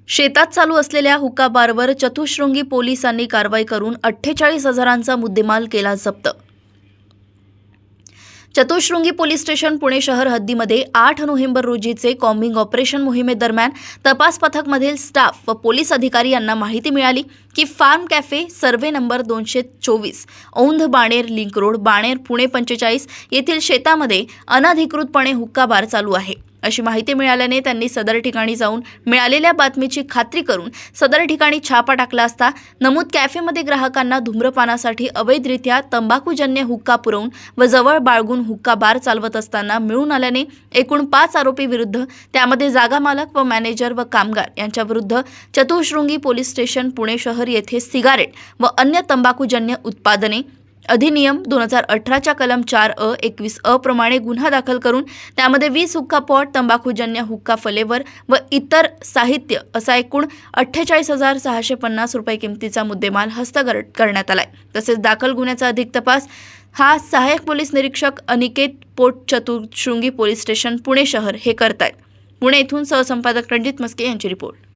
शेतात चालू असलेल्या हुक्का बारवर चतुःशृंगी पोलिसांनी कारवाई करून 48,000चा मुद्देमाल केला जप्त। चतुःशृंगी पोलीस स्टेशन पुणे शहर हद्दीमध्ये 8 नोव्हेंबर रोजीचे कॉम्बिंग ऑपरेशन मोहिमेदरम्यान तपास पथकमधील स्टाफ व पोलीस अधिकारी यांना माहिती मिळाली की farm cafe survey number 224 Aundh Baner link road Baner Pune 45 येथील शेतामध्ये अनधिकृतपणे हुक्का बार चालू आहे अशी माहिती मिळाल्याने त्यांनी सदर ठिकाणी जाऊन मिळालेल्या बातमीची खात्री करून सदर ठिकाणी छापा टाकला असता नमूद कॅफेमध्ये ग्राहकांना धूम्रपानासाठी अवैधरित्या तंबाखूजन्य हुक्का पुरवून व जवळ बाळगून हुक्का बार चालवत असताना मिळून आल्याने एकूण 5 आरोपी विरुद्ध त्यामध्ये जागा मालक व मॅनेजर व कामगार यांच्या विरुद्ध चतुःशृंगी पोलीस स्टेशन पुणे शहर येथे सिगारेट व अन्य तंबाखूजन्य उत्पादने अधिनियम 2018च्या कलम 4A 21A प्रमाणे गुन्हा दाखल करून त्यामध्ये 20 हुक्का पॉट तंबाखूजन्य हुक्का फ्लेवर व इतर साहित्य असा एकूण 48,650 रुपये किमतीचा मुद्देमाल हस्तगत करण्यात आलाय। तसेच दाखल गुन्ह्याचा अधिक तपास हा सहाय्यक पोलीस निरीक्षक अनिकेत पोट चतुःशृंगी पोलीस स्टेशन पुणे शहर हे करतायत। पुणे येथून सहसंपादक रणजित मस्के यांची रिपोर्ट।